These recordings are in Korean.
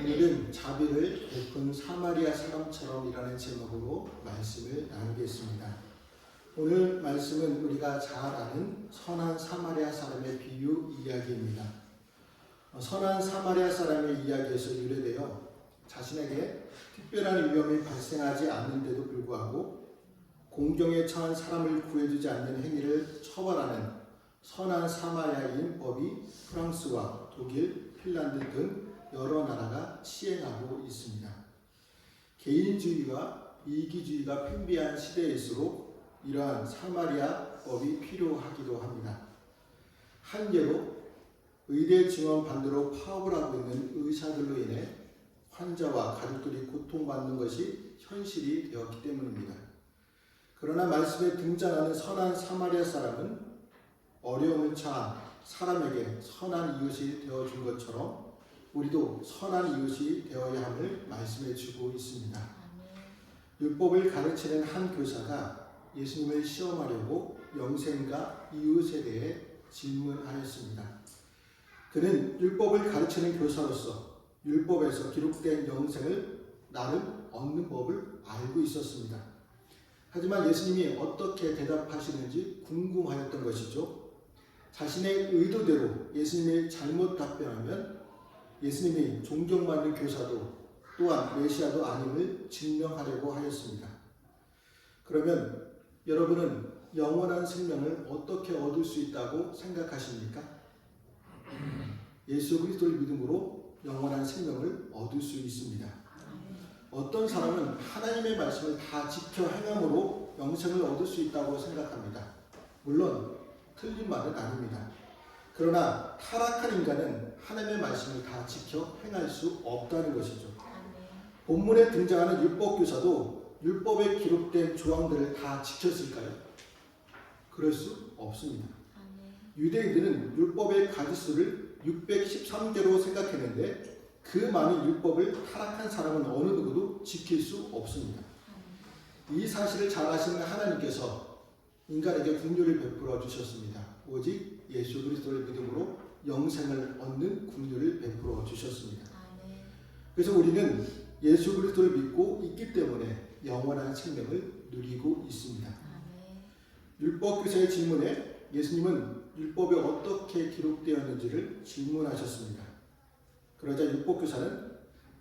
오늘은 자비를 베푼 사마리아 사람처럼이라는 제목으로 말씀을 나누겠습니다. 오늘 말씀은 우리가 잘 아는 선한 사마리아 사람의 비유 이야기입니다. 선한 사마리아 사람의 이야기에서 유래되어 자신에게 특별한 위험이 발생하지 않는데도 불구하고 공경에 처한 사람을 구해주지 않는 행위를 처벌하는 선한 사마리아인 법이 프랑스와 독일, 핀란드 등 여러 나라가 시행하고 있습니다. 개인주의와 이기주의가 팽배한 시대일수록 이러한 사마리아 법이 필요하기도 합니다. 한 예로 의대 증원 반대로 파업을 하고 있는 의사들로 인해 환자와 가족들이 고통받는 것이 현실이 되었기 때문입니다. 그러나 말씀에 등장하는 선한 사마리아 사람은 어려움을 처한 사람에게 선한 이웃이 되어준 것처럼 우리도 선한 이웃이 되어야 함을 말씀해 주고 있습니다. 율법을 가르치는 한 교사가 예수님을 시험하려고 영생과 이웃에 대해 질문하였습니다. 그는 율법을 가르치는 교사로서 율법에서 기록된 영생을 나름 얻는 법을 알고 있었습니다. 하지만 예수님이 어떻게 대답하시는지 궁금하였던 것이죠. 자신의 의도대로 예수님이 잘못 답변하면 예수님이 존경받는 교사도 또한 메시아도 아님을 증명하려고 하였습니다. 그러면 여러분은 영원한 생명을 어떻게 얻을 수 있다고 생각하십니까? 예수 그리스도를 믿음으로 영원한 생명을 얻을 수 있습니다. 어떤 사람은 하나님의 말씀을 다 지켜 행함으로 영생을 얻을 수 있다고 생각합니다. 물론 틀린 말은 아닙니다. 그러나 타락한 인간은 하나님의 말씀을 다 지켜 행할 수 없다는 것이죠. 본문에 등장하는 율법교사도 율법에 기록된 조항들을 다 지켰을까요? 그럴 수 없습니다. 유대인들은 율법의 가지수를 613개로 생각했는데 그 많은 율법을 타락한 사람은 어느 누구도 지킬 수 없습니다. 이 사실을 잘 아시는 하나님께서 인간에게 긍휼을 베풀어 주셨습니다. 오직 예수 그리스도를 믿음으로 영생을 얻는 긍휼을 베풀어 주셨습니다. 그래서 우리는 예수 그리스도를 믿고 있기 때문에 영원한 생명을 누리고 있습니다. 율법교사의 질문에 예수님은 율법에 어떻게 기록되었는지를 질문하셨습니다. 그러자 율법교사는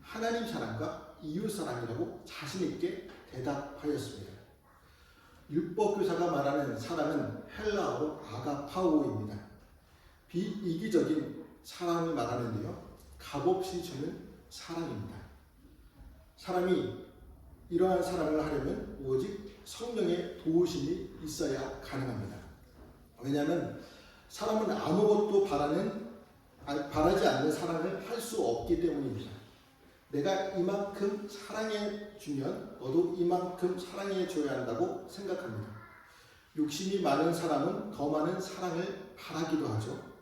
하나님 사랑과 이웃 사랑이라고 자신 있게 대답하였습니다. 율법교사가 말하는 사랑은 헬라어로 아가파오입니다. 비이기적인 사랑을 말하는데요. 값없이 주는 사랑입니다. 사람이 이러한 사랑을 하려면 오직 성령의 도우심이 있어야 가능합니다. 왜냐하면 사람은 아무것도 바라지 않는 사랑을 할 수 없기 때문입니다. 내가 이만큼 사랑해 주면 너도 이만큼 사랑해 줘야 한다고 생각합니다. 욕심이 많은 사람은 더 많은 사랑을 바라기도 하죠.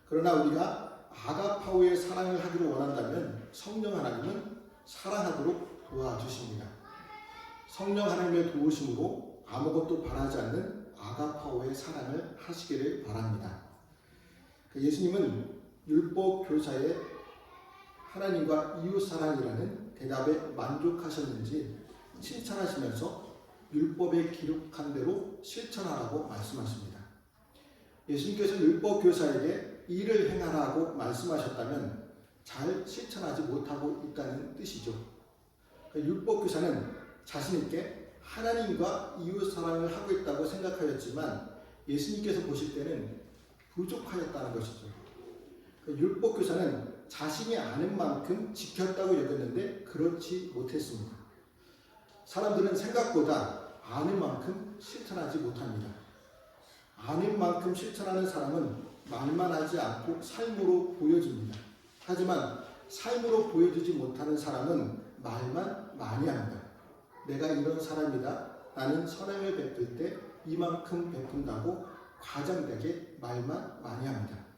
그러나 우리가 아가파오의 사랑을 하기를 원한다면 성령 하나님은 사랑하도록 도와주십니다. 성령 하나님의 도우심으로 아무것도 바라지 않는 아가파오의 사랑을 하시기를 바랍니다. 예수님은 율법 교사의 하나님과 이웃 사랑이라는 대답에 만족하셨는지 칭찬하시면서 율법에 기록한 대로 실천하라고 말씀하십니다. 예수님께서 율법 교사에게 일을 행하라고 말씀하셨다면 잘 실천하지 못하고 있다는 뜻이죠. 율법 교사는 자신 있게 하나님과 이웃 사랑을 하고 있다고 생각하였지만 예수님께서 보실 때는 부족하였다는 것이죠. 율법 교사는 자신이 아는 만큼 지켰다고 여겼는데 그렇지 못했습니다. 사람들은 생각보다 아는 만큼 실천하지 못합니다. 아는 만큼 실천하는 사람은 말만 하지 않고 삶으로 보여줍니다. 하지만 삶으로 보여주지 못하는 사람은 말만 많이 합니다. 내가 이런 사람이다. 나는 선행을 베풀 때 이만큼 베푼다고 과장되게 말만 많이 합니다.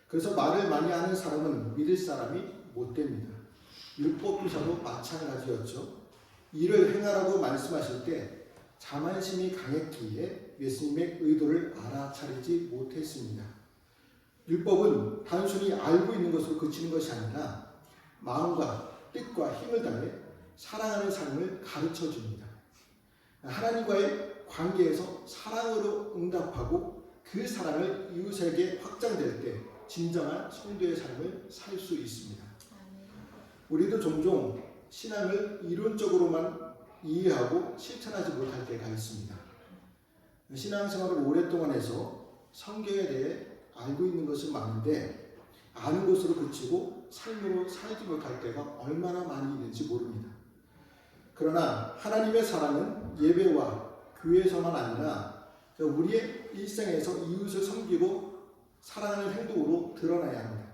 그래서 말을 많이 하는 사람은 믿을 사람이 못 됩니다. 율법교사도 마찬가지였죠. 일을 행하라고 말씀하실 때 자만심이 강했기에 예수님의 의도를 알아차리지 못했습니다. 율법은 단순히 알고 있는 것으로 그치는 것이 아니라 마음과 뜻과 힘을 다해 사랑하는 삶을 가르쳐 줍니다. 하나님과의 관계에서 사랑으로 응답하고 그 사랑을 이웃에게 확장될 때 진정한 성도의 삶을 살 수 있습니다. 우리도 종종 신앙을 이론적으로만 이해하고 실천하지 못할 때가 있습니다. 신앙생활을 오랫동안 해서 성경에 대해 알고 있는 것은 많은데 아는 것으로 그치고 삶으로 살지 못할 때가 얼마나 많이 있는지 모릅니다. 그러나 하나님의 사랑은 예배와 교회에서만 아니라 우리의 일생에서 이웃을 섬기고 사랑하는 행동으로 드러나야 합니다.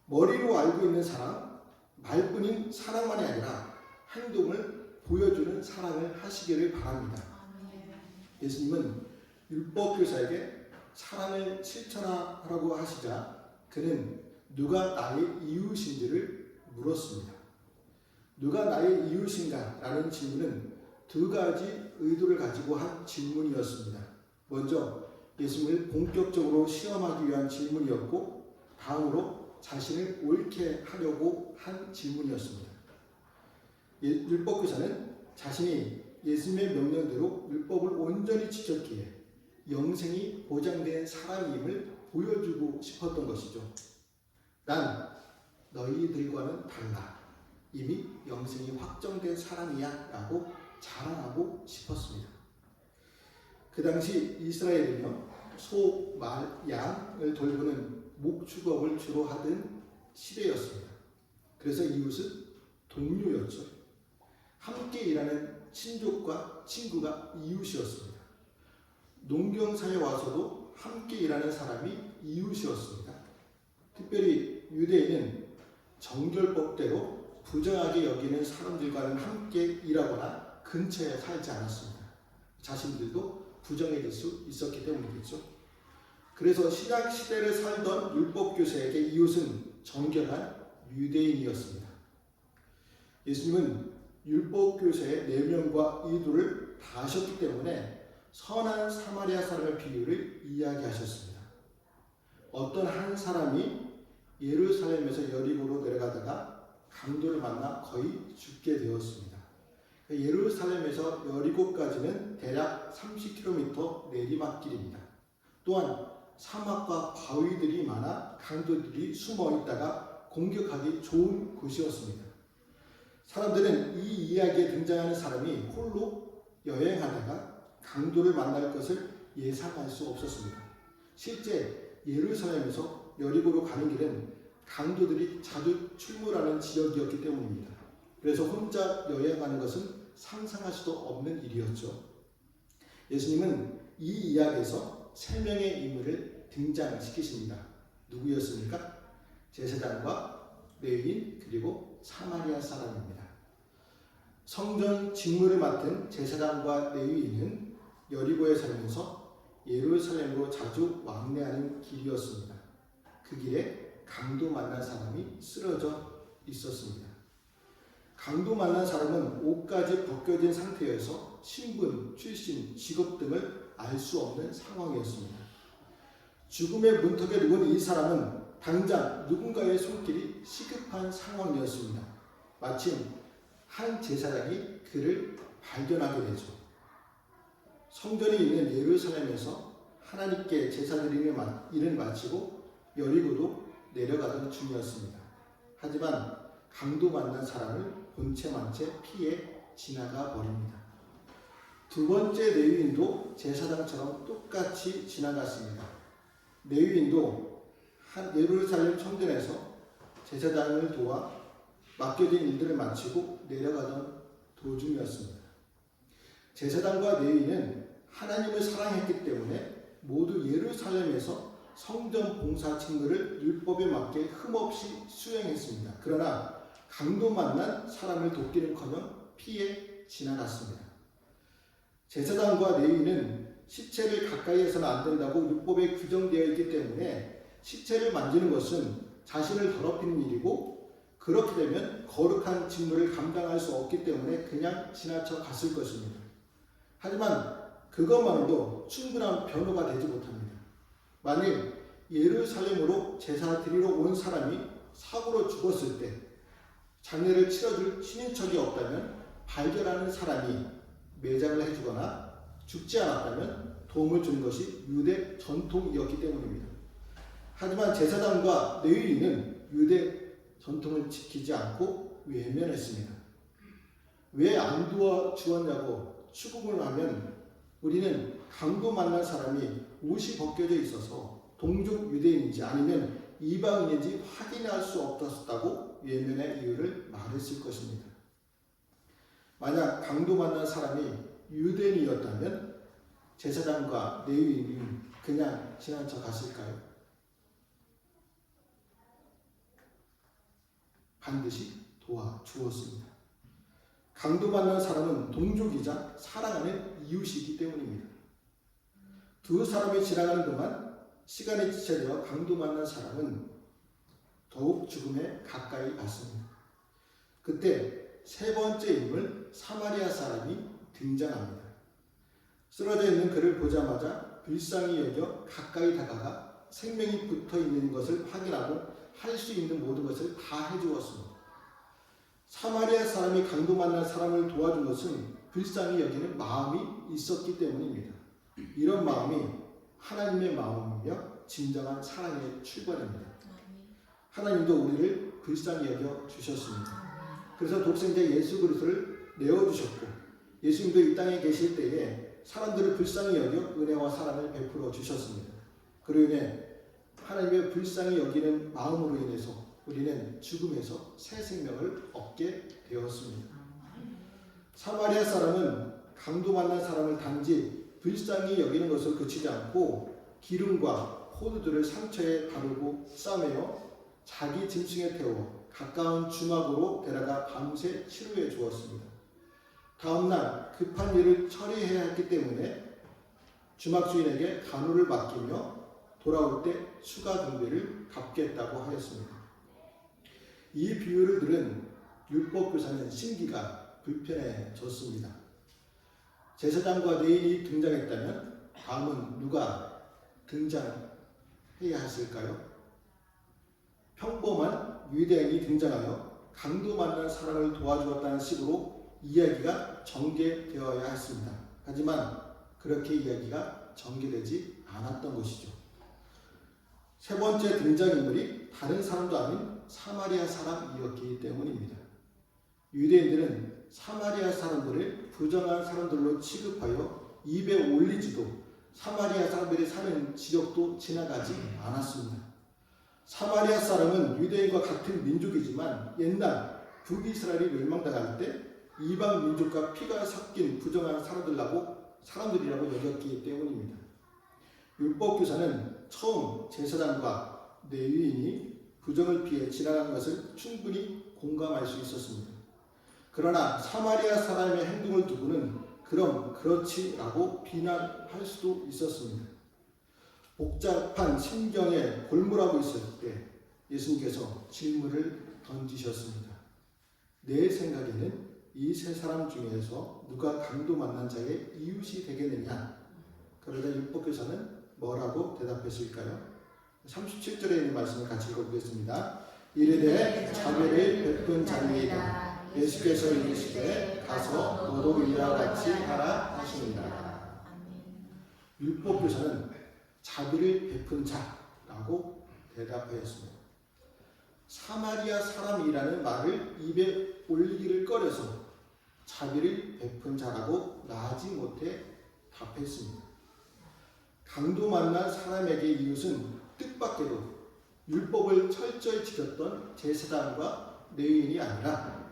머리로 알고 있는 사랑, 말뿐인 사랑만이 아니라 행동을 보여주는 사랑을 하시기를 바랍니다. 예수님은 율법교사에게 사랑을 실천하라고 하시자 그는 누가 나의 이웃인지를 물었습니다. 누가 나의 이웃인가? 라는 질문은 두 가지 의도를 가지고 한 질문이었습니다. 먼저 예수님을 본격적으로 시험하기 위한 질문이었고 다음으로 자신을 옳게 하려고 한 질문이었습니다. 율법교사는 자신이 예수님의 명령대로 율법을 온전히 지켰기에 영생이 보장된 사람임을 보여주고 싶었던 것이죠. 난 너희들과는 달라. 이미 영생이 확정된 사람이야 라고 자랑하고 싶었습니다. 그 당시 이스라엘은요, 소, 말, 양을 돌보는 목축업을 주로 하던 시대였습니다. 그래서 이웃은 동료였죠. 함께 일하는 친족과 친구가 이웃이었습니다. 농경사에 와서도 함께 일하는 사람이 이웃이었습니다. 특별히 유대인은 정결법대로 부정하게 여기는 사람들과는 함께 일하거나 근처에 살지 않았습니다. 자신들도 부정해질 수 있었기 때문이겠죠. 그래서 신약 시대를 살던 율법교사에게 이웃은 정결한 유대인이었습니다. 예수님은 율법교사의 내면과 의도를 다 아셨기 때문에 선한 사마리아 사람의 비유를 이야기하셨습니다. 어떤 한 사람이 예루살렘에서 여리고로 내려가다가 강도를 만나 거의 죽게 되었습니다. 예루살렘에서 여리고까지는 대략 30km 내리막길입니다. 또한 사막과 바위들이 많아 강도들이 숨어 있다가 공격하기 좋은 곳이었습니다. 사람들은 이 이야기에 등장하는 사람이 홀로 여행하다가 강도를 만날 것을 예상할 수 없었습니다. 실제 예루살렘에서 여리고로 가는 길은 강도들이 자주 출몰하는 지역이었기 때문입니다. 그래서 혼자 여행하는 것은 상상할 수도 없는 일이었죠. 예수님은 이 이야기에서 세 명의 인물을 등장시키십니다. 누구였습니까? 제사장과 레위인 그리고 사마리아 사람입니다. 성전 직무를 맡은 제사장과 레위인은 여리고에 살면서 예루살렘으로 자주 왕래하는 길이었습니다. 그 길에 강도 만난 사람이 쓰러져 있었습니다. 강도 만난 사람은 옷까지 벗겨진 상태여서 신분, 출신, 직업 등을 알 수 없는 상황이었습니다. 죽음의 문턱에 누운 이 사람은 당장 누군가의 손길이 시급한 상황이었습니다. 마침 한 제사장이 그를 발견하게 되죠. 성전이 있는 예루살렘에서 하나님께 제사 드리는 일을 마치고 여리고도 내려가던 중이었습니다. 하지만 강도 만난 사람을 본 채 만 채 피해 지나가 버립니다. 두 번째 레위인도 제사장처럼 똑같이 지나갔습니다. 레위인도 한 예루살렘 성전에서 제사장을 도와 맡겨진 일들을 마치고 내려가던 도중이었습니다. 제사장과 레위인은 하나님을 사랑했기 때문에 모두 예루살렘에서 성전 봉사 직무를 율법에 맞게 흠없이 수행했습니다. 그러나 강도 만난 사람을 돕기는커녕 피해 지나갔습니다. 제사장과 레위인은 시체를 가까이에서는 안 된다고 율법에 규정되어 있기 때문에 시체를 만지는 것은 자신을 더럽히는 일이고 그렇게 되면 거룩한 직무를 감당할 수 없기 때문에 그냥 지나쳐 갔을 것입니다. 하지만 그것만으로도 충분한 변호가 되지 못합니다. 만일 예루살렘으로 제사 드리러 온 사람이 사고로 죽었을 때 장례를 치러줄 친인척이 없다면 발견하는 사람이 매장을 해주거나 죽지 않았다면 도움을 주는 것이 유대 전통이었기 때문입니다. 하지만 제사장과 레위인은 유대 전통을 지키지 않고 외면했습니다. 왜 안 도와주었냐고 추궁을 하면 우리는 강도 만난 사람이 옷이 벗겨져 있어서 동족 유대인인지 아니면 이방인인지 확인할 수 없었다고 외면의 이유를 말했을 것입니다. 만약 강도 만난 사람이 유대인이었다면 제사장과 레위인이 그냥 지나쳐 갔을까요? 반드시 도와주었습니다. 강도 만난 사람은 동족이자 사랑하는 이웃이기 때문입니다. 두 사람이 지나가는 동안 시간이 지체되어 강도 만난 사람은 더욱 죽음에 가까이 갔습니다. 그때 세 번째 인물 사마리아 사람이 등장합니다. 쓰러져 있는 그를 보자마자 불쌍히 여겨 가까이 다가가 생명이 붙어 있는 것을 확인하고 할 수 있는 모든 것을 다 해주었습니다. 사마리아 사람이 강도 만난 사람을 도와준 것은 불쌍히 여기는 마음이 있었기 때문입니다. 이런 마음이 하나님의 마음이며 진정한 사랑의 출발입니다. 하나님도 우리를 불쌍히 여겨 주셨습니다. 그래서 독생자 예수 그리스도를 내어주셨고 예수님도 이 땅에 계실 때에 사람들을 불쌍히 여겨 은혜와 사랑을 베풀어 주셨습니다. 그로 인해 하나님의 불쌍히 여기는 마음으로 인해서 우리는 죽음에서 새 생명을 얻게 되었습니다. 사마리아 사람은 강도 만난 사람을 단지 불쌍히 여기는 것을 그치지 않고 기름과 포도주를 상처에 바르고 싸매어 자기 짐승에 태워 가까운 주막으로 데려가 밤새 치료해 주었습니다. 다음날 급한 일을 처리해야 했기 때문에 주막 주인에게 간호를 맡기며 돌아올 때 추가 경비를 갚겠다고 하였습니다. 이 비유를 들은 율법교사는 심기가 불편해졌습니다. 제사장과 레위인이 등장했다면 다음은 누가 등장해야 했을까요? 평범한 유대인이 등장하여 강도 만난 사람을 도와주었다는 식으로 이야기가 전개되어야 했습니다. 하지만 그렇게 이야기가 전개되지 않았던 것이죠. 세 번째 등장인물이 다른 사람도 아닌 사마리아 사람이었기 때문입니다. 유대인들은 사마리아 사람들을 부정한 사람들로 취급하여 입에 올리지도 사마리아 사람들이 사는 지역도 지나가지 않았습니다. 사마리아 사람은 유대인과 같은 민족이지만 옛날 북이스라엘이 멸망당할 때 이방 민족과 피가 섞인 부정한 사람들이라고 여겼기 때문입니다. 율법교사는 처음 제사장과 레위인이 부정을 피해 지나간 것을 충분히 공감할 수 있었습니다. 그러나 사마리아 사람의 행동을 두고는 그럼 그렇지라고 비난할 수도 있었습니다. 복잡한 신경에 골몰하고 있을 때 예수님께서 질문을 던지셨습니다. 내 생각에는 이 세 사람 중에서 누가 강도 만난 자의 이웃이 되겠느냐? 그러자 율법교사는 뭐라고 대답했을까요? 37절에 있는 말씀을 같이 읽어보겠습니다. 이르되 자비를 베푼 자니이다. 예수께서 이르시되 가서 너도 이와 같이 하라 하시니라. 율법교사는 자비를 베푼 자라고 대답하였습니다. 사마리아 사람이라는 말을 입에 올리기를 꺼려서 자비를 베푼 자라고 나하지 못해 답했습니다. 강도 만난 사람에게 이웃은 뜻밖에도 율법을 철저히 지켰던 제사장과 레위인이 아니라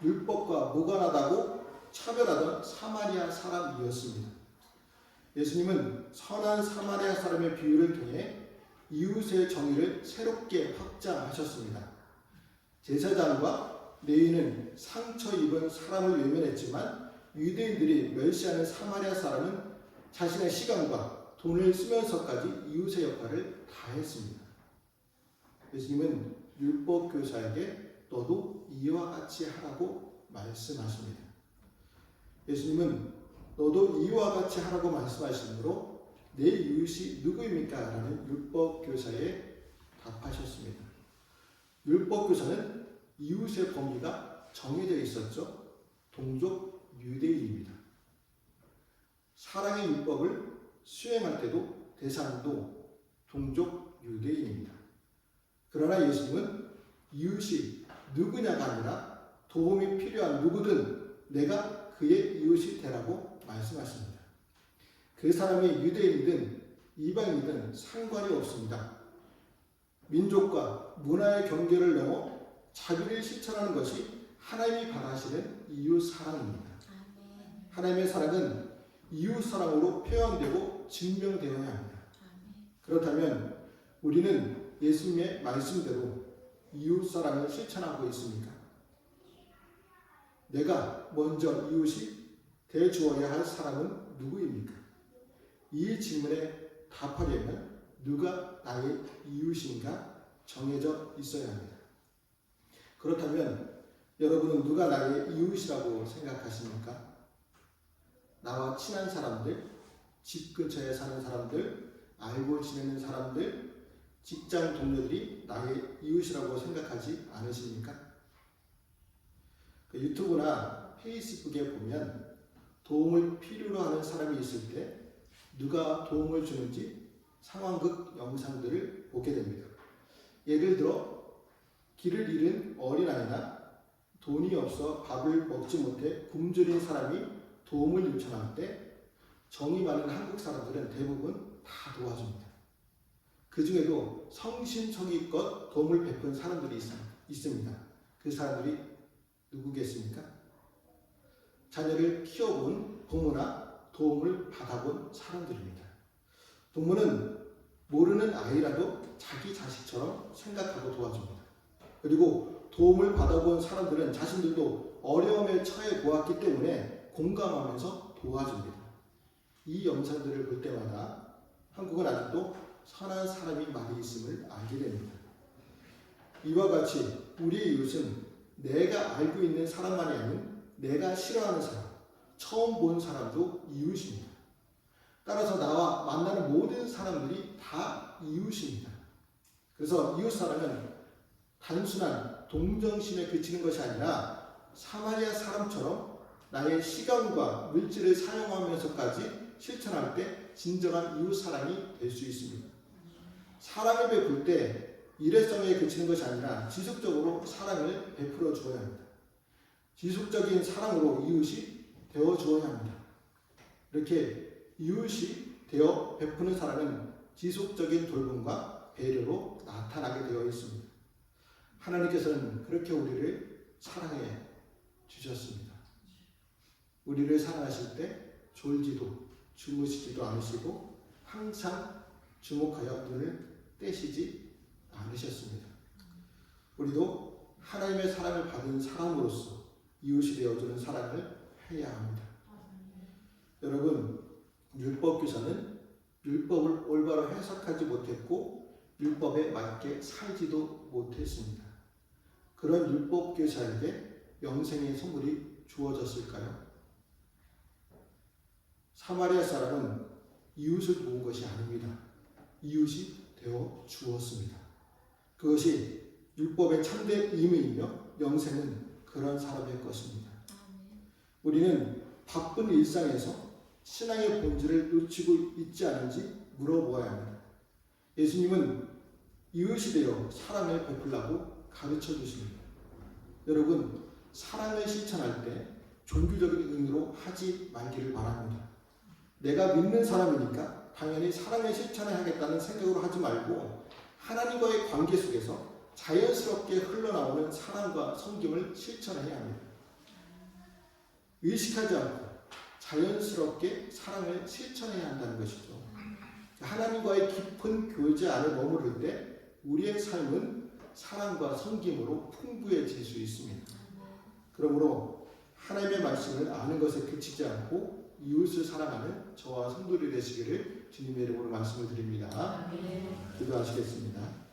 율법과 무관하다고 차별하던 사마리아 사람이었습니다. 예수님은 선한 사마리아 사람의 비유를 통해 이웃의 정의를 새롭게 확장하셨습니다. 제사장과 레위인은 상처 입은 사람을 외면했지만 유대인들이 멸시하는 사마리아 사람은 자신의 시간과 돈을 쓰면서까지 이웃의 역할을 다했습니다. 예수님은 율법교사에게 너도 이와 같이 하라고 말씀하십니다. 예수님은 너도 이와 같이 하라고 말씀하시므로 내 이웃이 누구입니까? 라는 율법교사에 답하셨습니다. 율법교사는 이웃의 범위가 정해져 있었죠. 동족 유대인입니다. 사랑의 율법을 수행할 때도 대상도 동족 유대인입니다. 그러나 예수님은 이웃이 누구냐가 아니라 도움이 필요한 누구든 내가 그의 이웃이 되라고 말씀하십니다. 그 사람이 유대인이든 이방인이든 상관이 없습니다. 민족과 문화의 경계를 넘어 자비를 실천하는 것이 하나님이 바라시는 이웃 사랑입니다. 하나님의 사랑은 이웃 사랑으로 표현되고 증명되어야 합니다. 그렇다면 우리는 예수님의 말씀대로 이웃 사랑을 실천하고 있습니까? 내가 먼저 이웃이 대주어야 할 사람은 누구입니까? 이 질문에 답하려면 누가 나의 이웃인가 정해져 있어야 합니다. 그렇다면 여러분은 누가 나의 이웃이라고 생각하십니까? 나와 친한 사람들, 집 근처에 사는 사람들, 알고 지내는 사람들, 직장 동료들이 나의 이웃이라고 생각하지 않으십니까? 유튜브나 페이스북에 보면 도움을 필요로 하는 사람이 있을 때 누가 도움을 주는지 상황극 영상들을 보게 됩니다. 예를 들어 길을 잃은 어린아이나 돈이 없어 밥을 먹지 못해 굶주린 사람이 도움을 요청할 때 정이 많은 한국 사람들은 대부분 다 도와줍니다. 그 중에도 성심성의껏 도움을 베푼 사람들이 있습니다. 그 사람들이 누구겠습니까? 자녀를 키워본 부모나 도움을 받아본 사람들입니다. 부모는 모르는 아이라도 자기 자식처럼 생각하고 도와줍니다. 그리고 도움을 받아본 사람들은 자신들도 어려움에 처해 보았기 때문에 공감하면서 도와줍니다. 이 영상들을 볼 때마다 한국은 아직도 선한 사람이 많이 있음을 알게 됩니다. 이와 같이 우리의 이웃은 내가 알고 있는 사람만이 아닌 내가 싫어하는 사람, 처음 본 사람도 이웃입니다. 따라서 나와 만나는 모든 사람들이 다 이웃입니다. 그래서 이웃사랑은 단순한 동정심에 그치는 것이 아니라 사마리아 사람처럼 나의 시간과 물질을 사용하면서까지 실천할 때 진정한 이웃사랑이 될 수 있습니다. 사랑을 베풀 때 일회성에 그치는 것이 아니라 지속적으로 사랑을 베풀어 주어야 합니다. 지속적인 사랑으로 이웃이 되어 주어야 합니다. 이렇게 이웃이 되어 베푸는 사랑은 지속적인 돌봄과 배려로 나타나게 되어 있습니다. 하나님께서는 그렇게 우리를 사랑해 주셨습니다. 우리를 사랑하실 때 졸지도 주무시지도 않으시고 항상 주목하여 눈을 떼시지 않으셨습니다. 우리도 하나님의 사랑을 받은 사람으로서 이웃이 되어주는 사랑을 해야 합니다. 여러분, 율법교사는 율법을 올바로 해석하지 못했고 율법에 맞게 살지도 못했습니다. 그런 율법교사에게 영생의 선물이 주어졌을까요? 사마리아 사람은 이웃을 도운 것이 아닙니다. 이웃이 되어 주었습니다. 그것이 율법의 참된 의미이며 영생은 그런 사람의 것입니다. 우리는 바쁜 일상에서 신앙의 본질을 놓치고 있지 않은지 물어보아야 합니다. 예수님은 이웃이 되어 사랑을 베풀라고 가르쳐 주십니다. 여러분, 사랑을 실천할 때 종교적인 의미로 하지 말기를 바랍니다. 내가 믿는 사람이니까 당연히 사랑을 실천해야겠다는 생각으로 하지 말고 하나님과의 관계 속에서 자연스럽게 흘러나오는 사랑과 섬김을 실천해야 합니다. 의식하지 않고 자연스럽게 사랑을 실천해야 한다는 것이죠. 하나님과의 깊은 교제 안에 머무를 때 우리의 삶은 사랑과 섬김으로 풍부해질 수 있습니다. 그러므로 하나님의 말씀을 아는 것에 그치지 않고 이웃을 사랑하는 저와 성도들이 되시기를 주님의 이름으로 말씀을 드립니다. 기도하시겠습니다.